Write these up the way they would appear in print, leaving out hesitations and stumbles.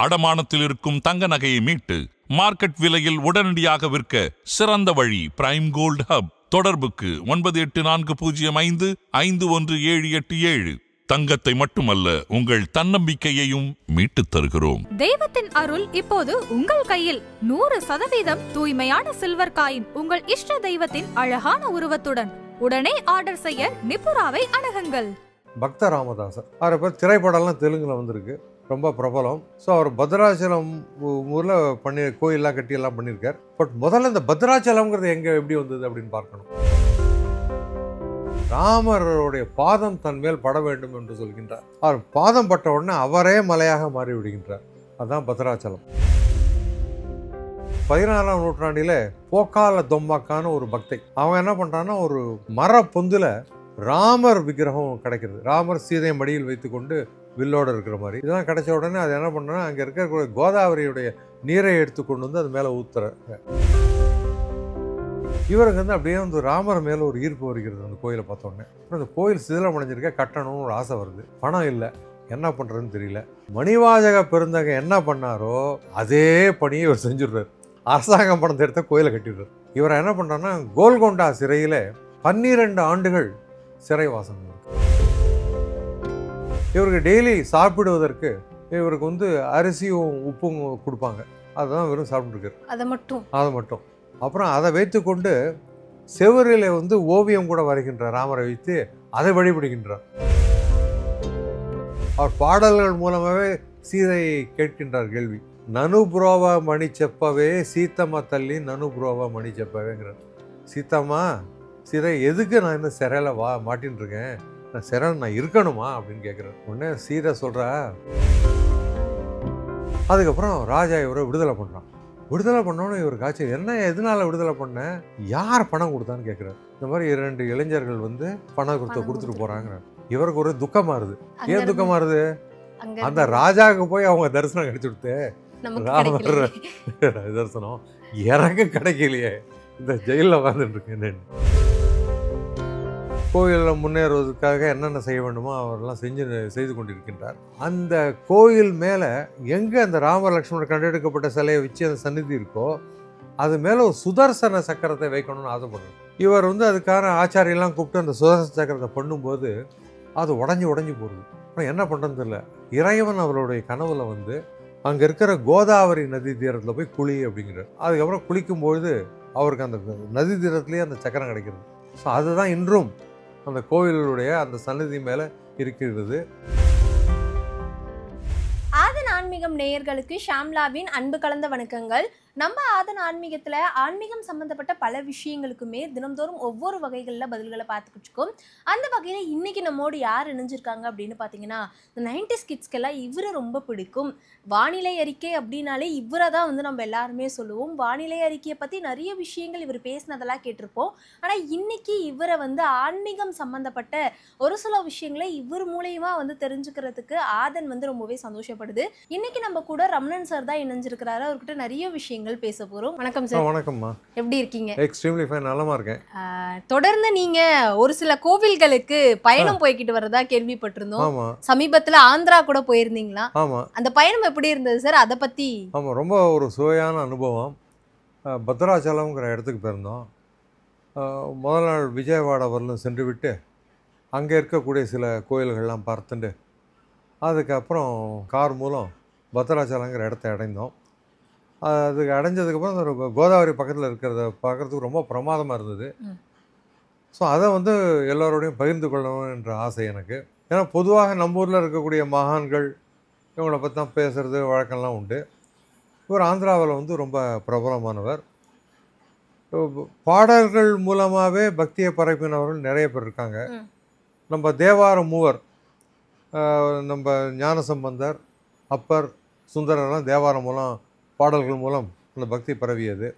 அடமானத்தில் இருக்கும் தங்க நகையை மீட்டு மார்க்கெட் விலையில் உடனடியாக விற்க சிறந்த வழி பிரைம் கோல்ட் ஹப். தொடர்புக்கு 9840551787. தங்கத்தை மட்டுமல்ல, உங்கள் தன்னம்பிக்கையையும் மீட்டுத் தருகிறோம். தெய்வத்தின் அருள் இப்போது உங்கள் கையில். 100% தூய்மையான சில்வர் காயின் உங்கள் இஷ்ட தெய்வத்தின் அழகான உருவத்துடன். உடனே ஆர்டர் செய்ய நிபுராவை அணுகுங்கள். பக்த ராமதாசர் அவரை பேர் திரைப்படம்லாம் தெலுங்குல வந்திருக்கு, ரொம்ப பிரபலம். ஸோ அவர் பத்ராச்சலம் ஊரில் கோயிலெலாம் கட்டி எல்லாம் பண்ணியிருக்கார். பட் முதல்ல இந்த பத்ராச்சலம்ங்கிறது எங்கே எப்படி வந்தது அப்படின்னு பார்க்கணும். ராமருடைய பாதம் தன் மேல் பட வேண்டும் என்று சொல்கின்றார். அவர் பாதம் பட்ட உடனே அவரே மலையாக மாறி விடுகின்றார். அதுதான் பத்ராச்சலம். 16ஆம் நூற்றாண்டில் போக்கால தொம்மாக்கான ஒரு பக்தை அவன் என்ன பண்ணுறான்னா, ஒரு மர பொந்துல ராமர் விக்கிரகம் கிடைக்கிறது. ராமர் சீதை மடியில் வைத்துக்கொண்டு வில்லோடு இருக்கிற மாதிரி இதெல்லாம் கிடைச்ச உடனே அது என்ன பண்ணுறேன்னா, அங்கே இருக்கிற கோதாவரியுடைய நீரை எடுத்துக்கொண்டு வந்து அது மேலே ஊத்துறாங்க. இவருக்கு வந்து அப்படியே வந்து ராமர் மேலே ஒரு ஈர்ப்பு வருகிறது அந்த கோயிலை பார்த்தோன்னே. அப்புறம் அந்த கோயில் சிதிலம் அடைஞ்சிருக்க, கட்டணும்னு ஒரு ஆசை வருது. பணம் இல்லை, என்ன பண்ணுறதுன்னு தெரியல. மணிவாஜக பெருந்தக என்ன பண்ணாரோ அதே பணியை இவர் செஞ்சுடுறாரு. அரசாங்கம் பணத்தை எடுத்த கோயிலை கட்டிடுறாரு. இவரை என்ன பண்ணுறாருன்னா, கோல்கொண்டா சிறையில் 12 ஆண்டுகள் சிறைவாசம். இவருக்கு டெய்லி சாப்பிடுவதற்கு இவருக்கு வந்து அரிசியும் உப்பும் கொடுப்பாங்க. அதுதான் வெறும் சாப்பிட்டுருக்காரு. அதை மட்டும் அப்புறம் அதை வைத்துக்கொண்டு செவரில் வந்து ஓவியம் கூட வரைகின்றார். ராமரை வைத்து அதை வழிபடுகின்றார். அவர் பாடல்கள் மூலமாகவே சீதையை கேட்கின்றார் கேள்வி. நனுபுரோவ மணி செப்பவே சீத்தம்மா தள்ளி நனுபுரோவ மணி செப்பவேங்கிறார். சீத்தம்மா, சீதை எதுக்கு நான் இந்த சிறையில் மாட்டின்னு இருக்கேன், நான் சிறையில் நான் இருக்கணுமா அப்படின்னு கேட்குறேன். உடனே சீதை சொல்கிறா. அதுக்கப்புறம் ராஜா இவரை விடுதலை பண்ணுறான். விடுதலை பண்ணோன்னு இவருக்கு ஆச்சு, என்ன எதனால விடுதலை பண்ண, யார் பணம் கொடுத்தான்னு கேட்குறாரு. இந்த மாதிரி 2 இளைஞர்கள் வந்து பணம் கொடுத்துட்டு போகிறாங்க. இவருக்கு ஒரு துக்கமாக இருது. ஏன் துக்கமாக இருது? அந்த ராஜாவுக்கு போய் அவங்க தரிசனம் கிடைச்சி கொடுத்து ராமர் தரிசனம் எனக்கு கிடைக்கலையே, இந்த ஜெயிலில் உட்காந்துட்டு இருக்கேன். கோயிலில் முன்னேறுவதற்காக என்னென்ன செய்ய வேண்டுமோ அவரெல்லாம் செய்து கொண்டிருக்கின்றார். அந்த கோயில் மேலே எங்கே அந்த ராம லக்ஷ்மணர் கண்டெடுக்கப்பட்ட சிலையை வச்சு அந்த சந்நிதி இருக்கோ அது மேலே ஒரு சுதர்சன சக்கரத்தை வைக்கணும்னு ஆசைப்படுறார். இவர் வந்து அதுக்கான ஆச்சாரியெல்லாம் கூப்பிட்டு அந்த சுதர்சன சக்கரத்தை பண்ணும்போது அது உடஞ்சி போகுது. அப்புறம் என்ன பண்ணுறது இல்லை. இறைவன் அவருடைய கனவுல வந்து அங்கே இருக்கிற கோதாவரி நதி தீரத்தில் போய் குளி அப்படிங்கிறார். அதுக்கப்புறம் குளிக்கும்பொழுது அவருக்கு அந்த நதி தீரத்துலேயே அந்த சக்கரம் கிடைக்கிறது. ஸோ அதுதான் இன்றும் அந்த கோவிலுடைய அந்த சன்னதி மேலே இருக்கிறது. ஆதன் ஆன்மீகம் நேயர்களுக்கு ஷாம்லாவின் அன்பு கலந்த வணக்கங்கள். நம்ம ஆதன் ஆன்மீகத்தில் ஆன்மீகம் சம்மந்தப்பட்ட பல விஷயங்களுக்குமே தினந்தோறும் ஒவ்வொரு வகைகளில் பதில்களை பார்த்துக்கிட்டு இருக்கோம். அந்த வகையில் இன்றைக்கி நம்மோடு யார் இணைஞ்சிருக்காங்க அப்படின்னு பார்த்தீங்கன்னா, இந்த 90s கிட்ஸ்க்கெல்லாம் இவரை ரொம்ப பிடிக்கும். வானிலை அறிக்கை அப்படின்னாலே இவரை தான் வந்து நம்ம எல்லாருமே சொல்லுவோம். வானிலை அறிக்கையை பற்றி நிறைய விஷயங்கள் இவர் பேசினதெல்லாம் கேட்டிருப்போம். ஆனால் இன்றைக்கி இவரை வந்து ஆன்மீகம் சம்மந்தப்பட்ட ஒரு சில விஷயங்களை இவர் மூலயமா வந்து தெரிஞ்சுக்கிறதுக்கு ஆதன் வந்து ரொம்பவே சந்தோஷப்படுது. இன்றைக்கி நம்ம கூட ரமணன் சார் தான் இணைஞ்சிருக்கிறாரு. அவர்கிட்ட நிறைய விஷயங்கள் பேச போறோம். வணக்கம் சார். வணக்கம்மா. எப்படி இருக்கீங்க? எக்ஸ்ட்ரீம்லி ஃபைன், நலமா இருக்கேன். தொடர்ந்து நீங்க ஒரு சில கோவில்களுக்கு பயணம் போய்கிட்டு வரதா கேள்விப்பட்டிருந்தோம். ஆமா. சமீபத்துல ஆந்திரா கூட போயிருந்தீங்களா? ஆமா. அந்த பயணம் எப்படி இருந்தது சார்? அதை பத்தி. ஆமா, ரொம்ப ஒரு சுவையான அனுபவம். பத்ராச்சலம்ங்கிற இடத்துக்கு போயிருந்தோம். முதல் நாள் விஜயவாடா வரலும் சென்று விட்டு அங்கே இருக்கக்கூடிய சில கோயில்கள்லாம் பார்த்துட்டு அதுக்கப்புறம் கார் மூலம் பத்ராச்சலங்கிற இடத்த அடைந்தோம். அதுக்கு அடைஞ்சதுக்கப்புறம் அந்த கோதாவரி பக்கத்தில் இருக்கிறத பார்க்குறதுக்கு ரொம்ப பிரமாதமாக இருந்தது. ஸோ அதை வந்து எல்லோரோடையும் பகிர்ந்து கொள்ளணும் என்ற ஆசை எனக்கு. ஏன்னா பொதுவாக நம்ம ஊரில் இருக்கக்கூடிய மகான்கள் இவங்களை பற்றி தான் பேசுகிறது வழக்கம்லாம் உண்டு. இவர் ஆந்திராவில் வந்து ரொம்ப பிரபலமானவர். பாடல்கள் மூலமாகவே பக்தியை பரப்பினவர்கள் நிறைய பேர் இருக்காங்க. நம்ம தேவார மூவர், நம்ம ஞானசம்பந்தர், அப்பர், சுந்தரர்லாம் தேவாரம் மூலம் பாடல்கள் மூலம் அந்த பக்தி பரவியது.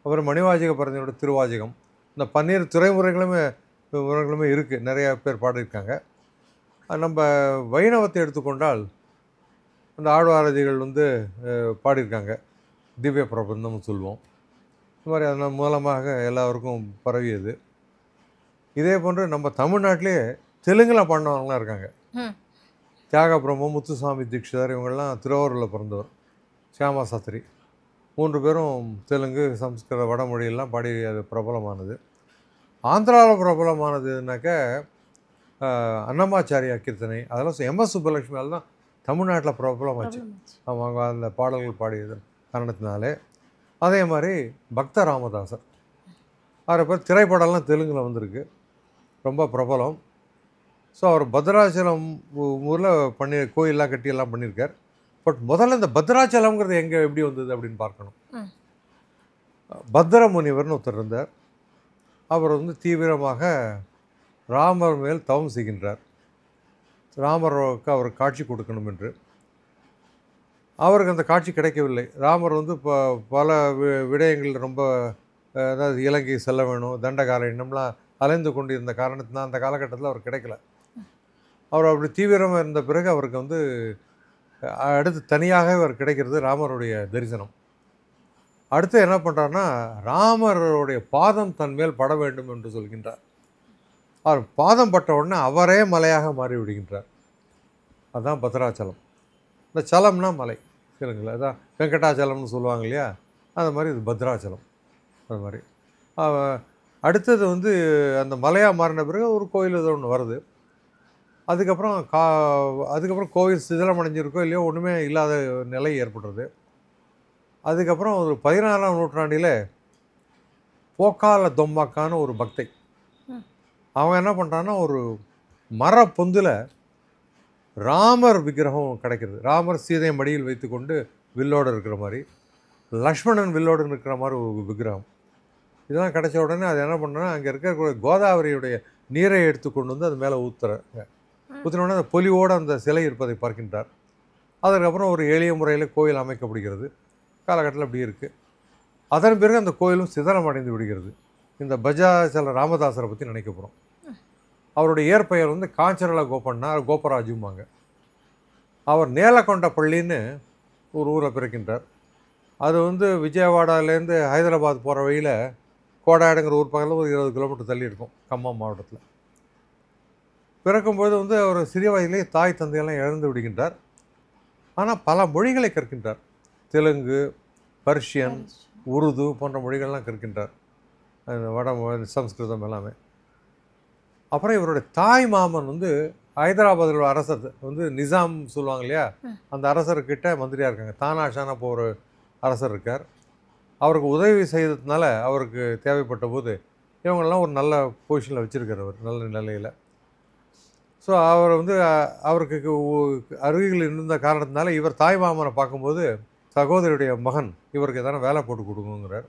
அப்புறம் மணிவாஜக பரஞ்சனோட திருவாஜகம், இந்த 12 துறைமுறைகளுமே இருக்குது, நிறையா பேர் பாடியிருக்காங்க. நம்ம வைணவத்தை எடுத்துக்கொண்டால் அந்த ஆழ்வாரதிகள் வந்து பாடியிருக்காங்க, திவ்ய பிரபந்தம்னு சொல்லுவோம். இந்த மாதிரி அதன் மூலமாக எல்லாருக்கும் பரவியது. இதே போன்று நம்ம தமிழ்நாட்டிலே தெலுங்கில் பாடினவங்களாம் இருக்காங்க. தியாக பிரம்மம், முத்துசாமி தீட்சிதர், இவங்கெல்லாம் திருவாரூரில் பிறந்தவர். ஷியாமா சாஸ்திரி 3 பேரும் தெலுங்கு, சம்ஸ்கிருத, வடமொழியெல்லாம் பாடி அது பிரபலமானது. ஆந்திராவில் பிரபலமானதுனாக்க அன்னமாச்சாரியா கீர்த்தனை, அதெல்லாம் எம்எஸ் சுப்பலட்சுமியால் தான் தமிழ்நாட்டில் பிரபலமாச்சு. அவங்க அந்த பாடல்கள் பாடியது காரணத்தினாலே. அதே மாதிரி பக்த ராமதாசர், அவரை பேர் திரைப்படம்லாம் தெலுங்கில் வந்திருக்கு, ரொம்ப பிரபலம். ஸோ அவர் பத்ராச்சலம் ஊரில் கோயிலெலாம் கட்டி எல்லாம் பண்ணியிருக்கார். பட் முதல்ல இந்த பத்ராச்சலம்ங்கிறது எங்கே எப்படி வந்தது அப்படின்னு பார்க்கணும். பத்ர முனிவர்னு ஒருத்தர் இருந்தார். அவர் வந்து தீவிரமாக ராமர் மேல் தவம் செய்கின்றார். ராமருக்கு அவர் காட்சி கொடுக்கணும் என்று. அவருக்கு அந்த காட்சி கிடைக்கவில்லை. ராமர் வந்து பல விடயங்கள் ரொம்ப, அதாவது இலங்கை செல்ல வேணும், தண்டகாரண்யம்லாம் அலைந்து கொண்டு இருந்த காரணத்தினால் அந்த காலகட்டத்தில் அவர் கிடைக்கல. அவர் அப்படி தீவிரமாக இருந்த பிறகு அவருக்கு வந்து அடுத்து தனியாகவே அவர் கிடைக்கிறது ராமருடைய தரிசனம். அடுத்து என்ன பண்ணுறாருன்னா, ராமருடைய பாதம் தன் மேல் பட வேண்டும் என்று சொல்கின்றார். அவர் பாதம் பட்ட உடனே அவரே மலையாக மாறி விடுகின்றார். அதுதான் பத்ராச்சலம். இந்த சலம்னா மலை, சரிங்களா? அதான் வெங்கடாச்சலம்னு சொல்லுவாங்க இல்லையா, அந்த மாதிரி இது பத்ராச்சலம். அது மாதிரி அடுத்தது வந்து அந்த மலையாக மாறின பிறகு ஒரு கோயில் இது ஒன்று வருது. அதுக்கப்புறம் கோவில் சிதிலம் அடைஞ்சிருக்கோ இல்லையோ ஒன்றுமே இல்லாத நிலை ஏற்படுறது. அதுக்கப்புறம் ஒரு 16ஆம் நூற்றாண்டில் போக்கால தொம்மாக்கான ஒரு பக்தை, அவன் என்ன பண்ணுறான்னா, ஒரு மர பொந்தில் ராமர் விக்கிரகம் கிடைக்கிறது. ராமர் சீதையை மடியில் வைத்து கொண்டு வில்லோடு இருக்கிற மாதிரி, லக்ஷ்மணன் வில்லோடு இருக்கிற மாதிரி ஒரு விக்கிரகம். இதெல்லாம் கிடைச்ச உடனே அது என்ன பண்ணா, அங்கே இருக்கிற கோதாவரியுடைய நீரை எடுத்து கொண்டு வந்து அது மேலே ஊற்றுறாங்க. ஊற்றினோடனே அந்த பொலிவோடு அந்த சிலை இருப்பதை பார்க்கின்றார். அதுக்கப்புறம் ஒரு எளிய முறையில் கோயில் அமைக்கப்படுகிறது. காலகட்டத்தில் அப்படி இருக்குது. அதன் பிறகு அந்த கோயிலும் சிதறம் அடைந்து விடுகிறது. இந்த பஜாச்சல ராமதாசரை பற்றி நினைக்க போகிறோம். அவருடைய இயற்பெயர் வந்து காஞ்சரல கோபண்ணா, கோபராஜும்பாங்க. அவர் நேலக்கொண்ட பள்ளின்னு ஒரு ஊரில் பிறக்கின்றார். அது வந்து விஜயவாடாலேருந்து ஹைதராபாத் போகிற வழியில் கோடாடுங்கிற ஊர் பக்கத்தில் ஒரு 20 கிலோமீட்டர் தள்ளி இருக்கும், கம்மம் மாவட்டத்தில். பிறக்கும்போது வந்து அவர் சிறிய வயதிலேயே தாய் தந்தையெல்லாம் இழந்து விடுகின்றார். ஆனால் பல மொழிகளை கற்கின்றார். தெலுங்கு, பர்ஷியன், உருது போன்ற மொழிகள்லாம் கற்கின்றார். சம்ஸ்கிருதம் எல்லாமே. அப்புறம் இவருடைய தாய் மாமன் வந்து ஹைதராபாத்தில் அரசர் வந்து நிசாம் சொல்லுவாங்க இல்லையா, அந்த அரசர்கிட்ட மந்திரியாக இருக்காங்க. தானாஷான இப்போ ஒரு அரசர் இருக்கார். அவருக்கு உதவி செய்ததுனால அவருக்கு தேவைப்பட்ட போது இவங்கெல்லாம் ஒரு நல்ல பொசிஷனில் வச்சுருக்கார் அவர், நல்ல நிலையில். ஸோ அவர் வந்து அவருக்கு அருகில் இருந்த காரணத்தினால இவர் தாய் மாமனை பார்க்கும்போது சகோதரியுடைய மகன் இவருக்கு எதனா வேலை போட்டு கொடுக்குங்கிறார்.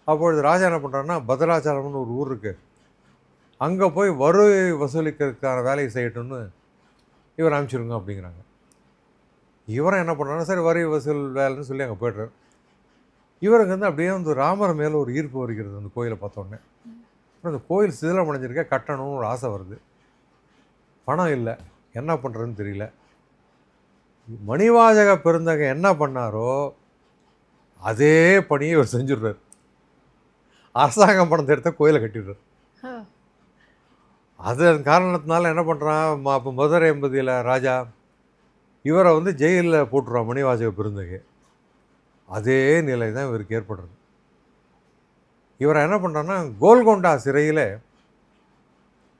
அப்பொழுது ராஜா என்ன பண்ணுறாருன்னா, பத்ராச்சலம்னு ஒரு ஊர் இருக்குது, அங்கே போய் வரி வசூலிக்கிறதுக்கான வேலையை செய்யட்டும்னு இவர் அனுப்பிச்சிருங்க அப்படிங்கிறாங்க. இவரும் என்ன பண்ணுறாருன்னா, சரி வரி வசூல் வேலைன்னு சொல்லி அங்கே போய்ட்றார். இவருக்கு வந்து அப்படியே வந்து ராமர் மேலே ஒரு ஈர்ப்பு வருகிறது அந்த கோயிலை பார்த்தோன்னே. அப்புறம் அந்த கோயில் சிதிலம் அடைஞ்சிருக்க, கட்டணும்னு ஒரு ஆசை வருது. பணம் இல்லை, என்ன பண்ணுறதுன்னு தெரியல. மணிவாசக பெருந்தகை என்ன பண்ணாரோ அதே பணியை இவர் செஞ்சுடுறார். அரசாங்கம் பணத்தை எடுத்த கோயிலை கட்டிடுறார். அதன் காரணத்தினால என்ன பண்ணுறான், அப்போ மதுரை எம்பதியில் ராஜா இவரை வந்து ஜெயிலில் போட்டுருவான் மணிவாசக பெருந்தகை. அதே நிலை தான் இவருக்கு ஏற்படுறது. இவரை என்ன பண்ணுறான்னா, கோல்கொண்டா சிறையில்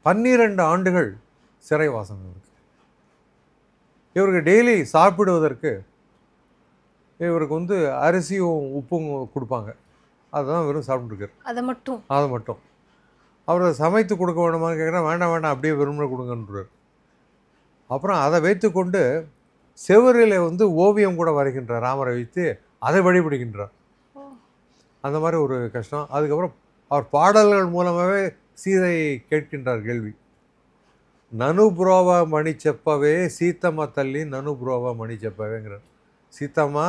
12 ஆண்டுகள் சிறைவாசம் இவருக்கு. இவருக்கு டெய்லி சாப்பிடுவதற்கு இவருக்கு வந்து அரிசியும் உப்பும் கொடுப்பாங்க. அதுதான் வெறும் சாப்பிட்டுருக்கார். அதை மட்டும் அவர் சமைத்து கொடுக்க வேணுமான்னு கேட்குறா, வேண்டாம் வேண்டாம் அப்படியே வெறுமனை கொடுங்கன்றார். அப்புறம் அதை வைத்து கொண்டு செவரில் வந்து ஓவியம் கூட வரைகின்றார். ராமரை வைத்து அதை வழிபடுகின்றார். அந்த மாதிரி ஒரு கஷ்டம். அதுக்கப்புறம் அவர் பாடல்கள் மூலமாகவே சீதை கேட்கின்றார் கேள்வி. நனுபுரோவ மணி செப்பவே சீத்தம்மா தள்ளி நனுபுரோவ மணி செப்பவேங்கிறார். சீத்தம்மா,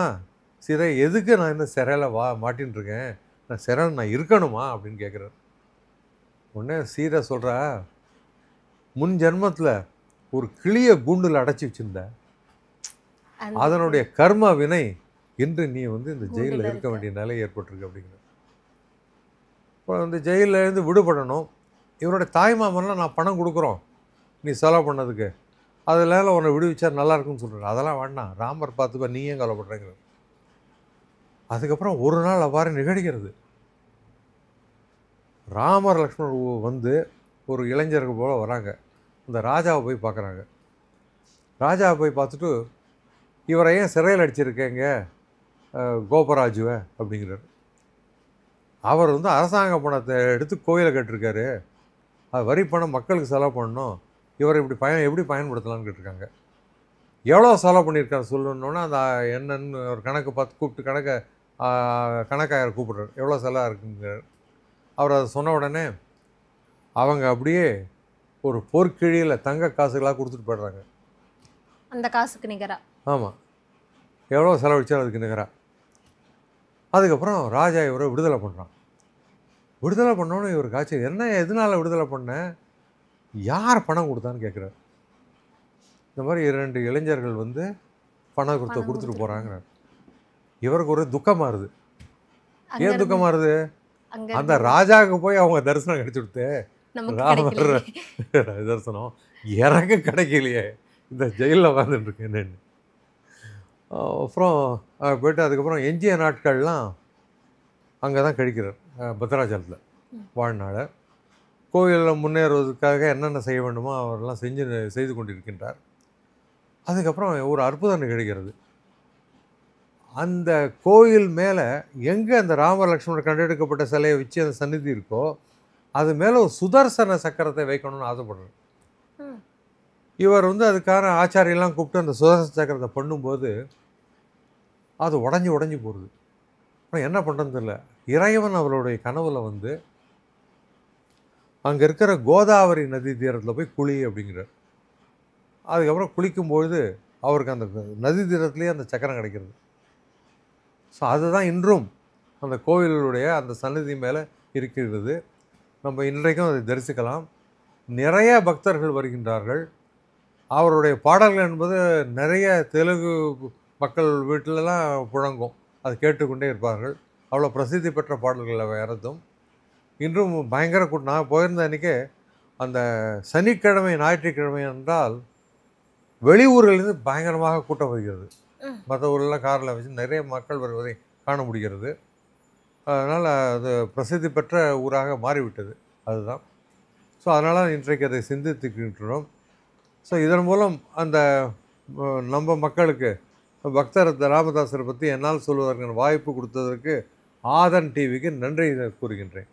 சீதை எதுக்கு நான் இன்னும் சிறையில் மாட்டின்னு இருக்கேன், நான் சிறையில் நான் இருக்கணுமா அப்படின்னு கேட்குறார். உடனே சீதை சொல்கிறா, முன் ஜென்மத்தில் ஒரு கிளிய கூண்டில் அடைச்சி வச்சுருந்த, அதனுடைய கர்ம வினை இன்று நீ வந்து இந்த ஜெயிலில் இருக்க வேண்டிய நிலை ஏற்பட்டிருக்கு அப்படிங்கிற. இப்போ வந்து ஜெயிலேருந்து விடுபடணும். இவருடைய தாய்மாமன்லாம் நான் பணம் கொடுக்குறோம் நீ செலவு பண்ணதுக்கு, அதனால உன்னை விடுவிச்சா நல்லா இருக்குன்னு சொல்கிறார். அதெல்லாம் வேண்டாம், ராமர் பார்த்துப்பா, நீ ஏன் கவலைப்படுறேங்கிற. அதுக்கப்புறம் ஒரு நாள் அவ்வாறு நிகழ்கிறது. ராமர் லக்ஷ்மணர் வந்து ஒரு இளைஞர்கள் போல் வராங்க. அந்த ராஜாவை போய் பார்க்குறாங்க. ராஜாவை போய் பார்த்துட்டு, இவரை ஏன் சிறையில் அடிச்சிருக்கேங்க கோபராஜுவை அப்படிங்கிறார். அவர் வந்து அரசாங்க பணத்தை எடுத்து கோயிலை கட்டிருக்காரு, அது வரி பணம் மக்களுக்கு செலவு பண்ணணும், இவரை இப்படி எப்படி பயன்படுத்தலாம்னு கேட்டிருக்காங்க. எவ்வளோ செலவு பண்ணியிருக்காரு சொல்லணுன்னா அந்த என்னன்னு ஒரு கணக்கு பார்த்து கூப்பிட்டு கணக்காயரை கூப்பிடுறாரு. எவ்வளோ செலவாக இருக்குங்கிறார். அவர் அதை சொன்ன உடனே அவங்க அப்படியே ஒரு பொற்கிழியில் தங்க காசுகளாக கொடுத்துட்டு போய்டுறாங்க. அந்த காசுக்கு நிகரா. ஆமாம், எவ்வளோ செலவழிச்சாலும் அதுக்கு நிகரா. அதுக்கப்புறம் ராஜா இவரை விடுதலை பண்ணுறான். விடுதலை பண்ணோன்னு இவருக்கு ஆச்சு, என்ன எதனால் விடுதலை பண்ண, யார் பணம் கொடுத்தான்னு கேட்குறாரு. இந்த மாதிரி 2 இளைஞர்கள் வந்து பணம் கொடுத்துட்டு போகிறாங்கிறார். இவருக்கு ஒரு துக்கமாக இருது. ஏன் துக்கமாக இருது? அந்த ராஜாவுக்கு போய் அவங்க தரிசனம் கிடைச்சுடுத்து, ராமர் தரிசனம் எனக்கு கிடைக்கலையே, இந்த ஜெயிலில் உட்காந்துட்டு என்னன்னு. அப்புறம் போய்ட்டு அதுக்கப்புறம் எஞ்சிய நாட்கள்லாம் அங்கே தான் கழிக்கிறார். பத்ராச்சலத்தில் வாழ்நாளை கோயிலில் முன்னேறுவதற்காக என்னென்ன செய்ய வேண்டுமோ அவரெல்லாம் செய்து கொண்டிருக்கின்றார். அதுக்கப்புறம் ஒரு அற்புதம் நிகழ்கிறது. அந்த கோயில் மேலே எங்கே அந்த ராம லக்ஷ்மணர் கண்டெடுக்கப்பட்ட சிலையை வச்சு அந்த சந்நிதி இருக்கோ அது மேலே ஒரு சுதர்சன சக்கரத்தை வைக்கணும்னு ஆசைப்படுறார். இவர் வந்து அதுக்கான ஆச்சாரியெல்லாம் கூப்பிட்டு அந்த சுதர்சன சக்கரத்தை பண்ணும்போது அது உடஞ்சி போகுது. ஆனால் என்ன பண்ணுறது தெரியல. இறைவன் அவருடைய கனவுல வந்து அங்கே இருக்கிற கோதாவரி நதி தீரத்தில் போய் குளி அப்படிங்கிறார். அதுக்கப்புறம் குளிக்கும்பொழுது அவருக்கு அந்த நதி தீரத்துலேயே அந்த சக்கரம் கிடைக்கிறது. ஸோ அதுதான் இன்றும் அந்த கோவிலுடைய அந்த சன்னதி மேலே இருக்கிறது. நம்ம இன்றைக்கும் அதை தரிசிக்கலாம். நிறைய பக்தர்கள் வருகின்றார்கள். அவருடைய பாடல்கள் என்பது நிறைய தெலுங்கு மக்கள் வீட்டிலலாம் புழங்கும், அது கேட்டுக்கொண்டே இருப்பார்கள். அவ்வளோ பிரசித்தி பெற்ற பாடல்கள் வேறதும் இன்றும் பயங்கர கூட்டம். நான் போயிருந்த அன்றைக்கே அந்த சனிக்கிழமை ஞாயிற்றுக்கிழமை என்றால் வெளியூர்களிலிருந்து பயங்கரமாக கூட்டம் வருகிறது. மற்ற ஊரெல்லாம் காரில் வச்சு நிறைய மக்கள் வருவதை காண முடிகிறது. அதனால் அது பிரசித்தி பெற்ற ஊராக மாறிவிட்டது. அதுதான். ஸோ அதனால் இன்றைக்கு அதை சிந்தித்துக்கின்றோம். ஸோ இதன் மூலம் அந்த நம்ம மக்களுக்கு பக்தர் ராமதாசரை பற்றி என்னால் சொல்வதற்கான வாய்ப்பு கொடுத்ததற்கு ஆதன் டிவிக்கு நன்றி கூறுகின்றேன்.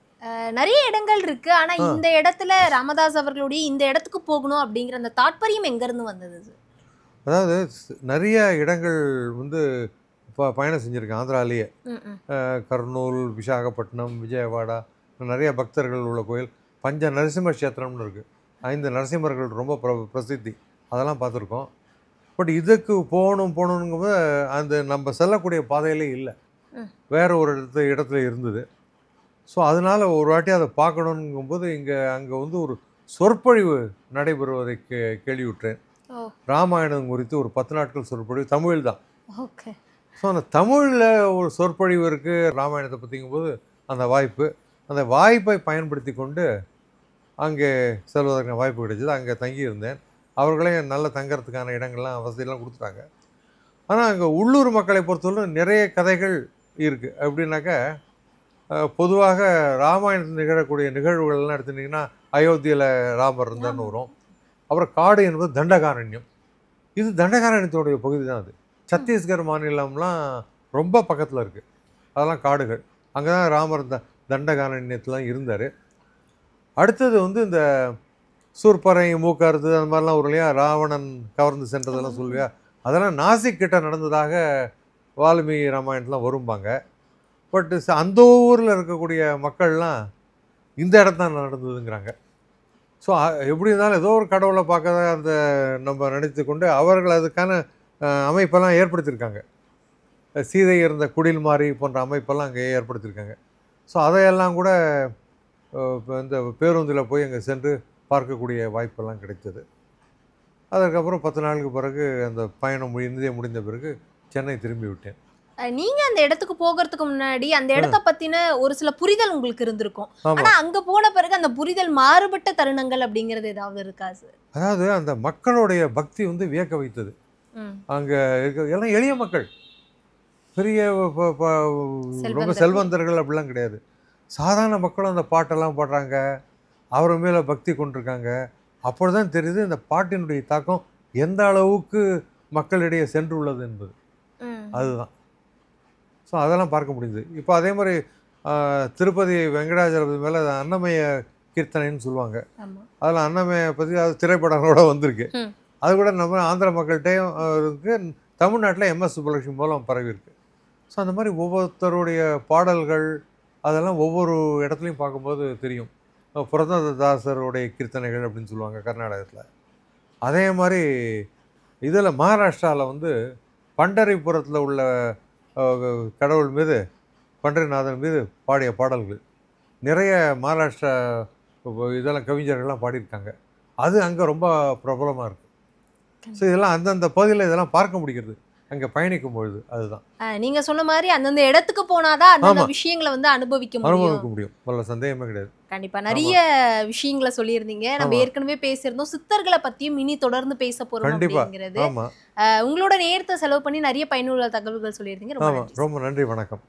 நிறைய இடங்கள் இருக்கு, ஆனா இந்த இடத்துல ராமதாஸ் அவர்களுடைய இந்த இடத்துக்கு போகணும் அப்படிங்கிற அந்த தாற்பயம் எங்கேருந்து வந்தது? அதாவது நிறைய இடங்கள் வந்து பயணம் செஞ்சுருக்கேன் ஆந்திராலேயே. கர்னூல், விசாகப்பட்டினம், விஜயவாடா, நிறைய பக்தர்கள் உள்ள கோயில். பஞ்ச நரசிம்ம கஷேத்திரம்னு இருக்குது. 5 நரசிம்மர்கள் ரொம்ப பிரசித்தி, அதெல்லாம் பார்த்துருக்கோம். பட் இதுக்கு போகணுங்கும்போது அந்த நம்ம செல்லக்கூடிய பாதையிலே இல்லை, வேறு ஒரு இடத்துல இருந்தது. ஸோ அதனால் ஒரு வாட்டி அதை பார்க்கணுங்கும்போது அங்கே வந்து ஒரு சொற்பொழிவு நடைபெறுவதை கேள்வியுற்றேன். ராமாயணம் குறித்து ஒரு 10 நாட்கள் சொற்பொழிவு, தமிழ் தான். ஓகே. ஸோ அந்த தமிழில் ஒரு சொற்பொழிவு இருக்குது ராமாயணத்தை பற்றிங்கும்போது அந்த வாய்ப்பை பயன்படுத்தி கொண்டு அங்கே செல்வதற்கான வாய்ப்பு கிடைச்சிது. அங்கே தங்கியிருந்தேன். அவர்களே நல்ல தங்கிறதுக்கான இடங்கள்லாம் வசதியெல்லாம் கொடுத்துட்டாங்க. ஆனால் அங்கே உள்ளூர் மக்களை பொறுத்தவரை நிறைய கதைகள் இருக்குது. எப்படின்னாக்கா பொதுவாக ராமாயணத்தில் நிகழக்கூடிய நிகழ்வுகள்லாம் எடுத்துட்டிங்கன்னா அயோத்தியில் ராமர் இருந்தான்னு வரும். அப்புறம் காடு என்பது தண்டகாரண்யம். இது தண்டகாரண்யத்தோடைய பகுதி தான். அது சத்தீஸ்கர் மாநிலம்லாம் ரொம்ப பக்கத்தில் இருக்குது. அதெல்லாம் காடுகள். அங்கே தான் ராமர் தண்டகாரண்யத்தில் இருந்தார். அடுத்தது வந்து இந்த சூர்பறை, மூக்கறுது, அந்த மாதிரிலாம் ஒரு இல்லையா, ராவணன் கவர்ந்து சென்றதெல்லாம் சொல்லுவியா, அதெல்லாம் நாசிக் கிட்ட நடந்ததாக வால்மீகி ராமாயணத்துலாம் வரும்பாங்க. பட் அந்த ஊரில் இருக்கக்கூடிய மக்கள்லாம் இந்த இடத்தான் நடந்ததுங்கிறாங்க. ஸோ எப்படி இருந்தாலும் ஏதோ ஒரு கடவுளை பார்க்க அந்த நம்ம நினைத்து கொண்டு அவர்கள் அதுக்கான அமைப்பெல்லாம் ஏற்படுத்தியிருக்காங்க. சீதை இருந்த குடில் மாறி போன்ற அமைப்பெல்லாம் அங்கே ஏற்படுத்தியிருக்காங்க. ஸோ அதையெல்லாம் கூட இந்த பேருந்தில் போய் அங்கே சென்று பார்க்கக்கூடிய வாய்ப்பெல்லாம் கிடைத்தது. அதற்கப்புறம் 10 நாளுக்கு பிறகு அந்த பயணம் முடிந்த பிறகு சென்னை திரும்பி விட்டேன். நீங்க அந்த இடத்துக்கு போகிறதுக்கு முன்னாடி அந்த இடத்த பத்தின ஒரு சில புரிதல் உங்களுக்கு இருந்திருக்கும். ஆனா அங்க போன பிறகு அந்த புரிதல் மாறுபட்ட தருணங்கள் அப்படிங்கிறது ஏதாவது இருக்கா சார்? அதாவது அந்த மக்களுடைய பக்தி வந்து வியக்க வைத்தது. அங்கே இருக்க எல்லாம் எளிய மக்கள். பெரிய ரொம்ப செல்வந்தர்கள் அப்படிலாம் கிடையாது. சாதாரண மக்களும் அந்த பாட்டெல்லாம் பாடுறாங்க, அவர் மேலே பக்தி கொண்டிருக்காங்க. அப்போ தான் தெரியுது இந்த பாட்டினுடைய தாக்கம் எந்த அளவுக்கு மக்களிடையே சென்றுள்ளது என்பது. அதுதான். ஸோ அதெல்லாம் பார்க்க முடியுது. இப்போ அதே மாதிரி திருப்பதி வெங்கடாஜலபதி மேலே அன்னமய கீர்த்தனைன்னு சொல்லுவாங்க. அதில் அன்னமய பற்றி அது திரைப்படங்களோட வந்திருக்கு. அது கூட நம்ம ஆந்திர மக்கள்கிட்டையும் இருக்கு, தமிழ்நாட்டில் MS சுப்புலட்சுமி மூலம் பரவி இருக்கு. ஸோ அந்த மாதிரி ஒவ்வொருத்தருடைய பாடல்கள் அதெல்லாம் ஒவ்வொரு இடத்துலையும் பார்க்கும்போது தெரியும். புரந்தரதாசருடைய கீர்த்தனைகள் அப்படின்னு சொல்லுவாங்க கர்நாடகத்தில். அதே மாதிரி இதில் மகாராஷ்டிராவில் வந்து பண்டரிபுரத்தில் உள்ள கடவுள் மீது, பண்டரிநாதன் மீது பாடிய பாடல்கள் நிறைய மகாராஷ்டிரா இதெல்லாம் கவிஞர்கள்லாம் பாடியிருக்காங்க. அது அங்கே ரொம்ப பிரபலமாக இருக்குது. ஸோ இதெல்லாம் அந்தந்த பகுதியில் இதெல்லாம் பார்க்க முடிகிறது அங்கே பயணிக்கும் பொழுது. அதுதான் நீங்கள் சொன்ன மாதிரி அந்தந்த இடத்துக்கு போனாதான் அந்த விஷயங்களை வந்து அனுபவிக்க முடியும். நல்ல சந்தேகமே கிடையாது. கண்டிப்பா நிறைய விஷயங்களை சொல்லியிருந்தீங்க. நம்ம ஏற்கனவே பேசியிருந்தோம், சித்தர்களை பத்தியும் இனி தொடர்ந்து பேச போறோம் அப்படிங்கிறது. உங்களோட நேரத்தை செலவு பண்ணி நிறைய பயனுள்ள தகவல்கள் சொல்லியிருந்தீங்க. ரொம்ப நன்றி. வணக்கம்.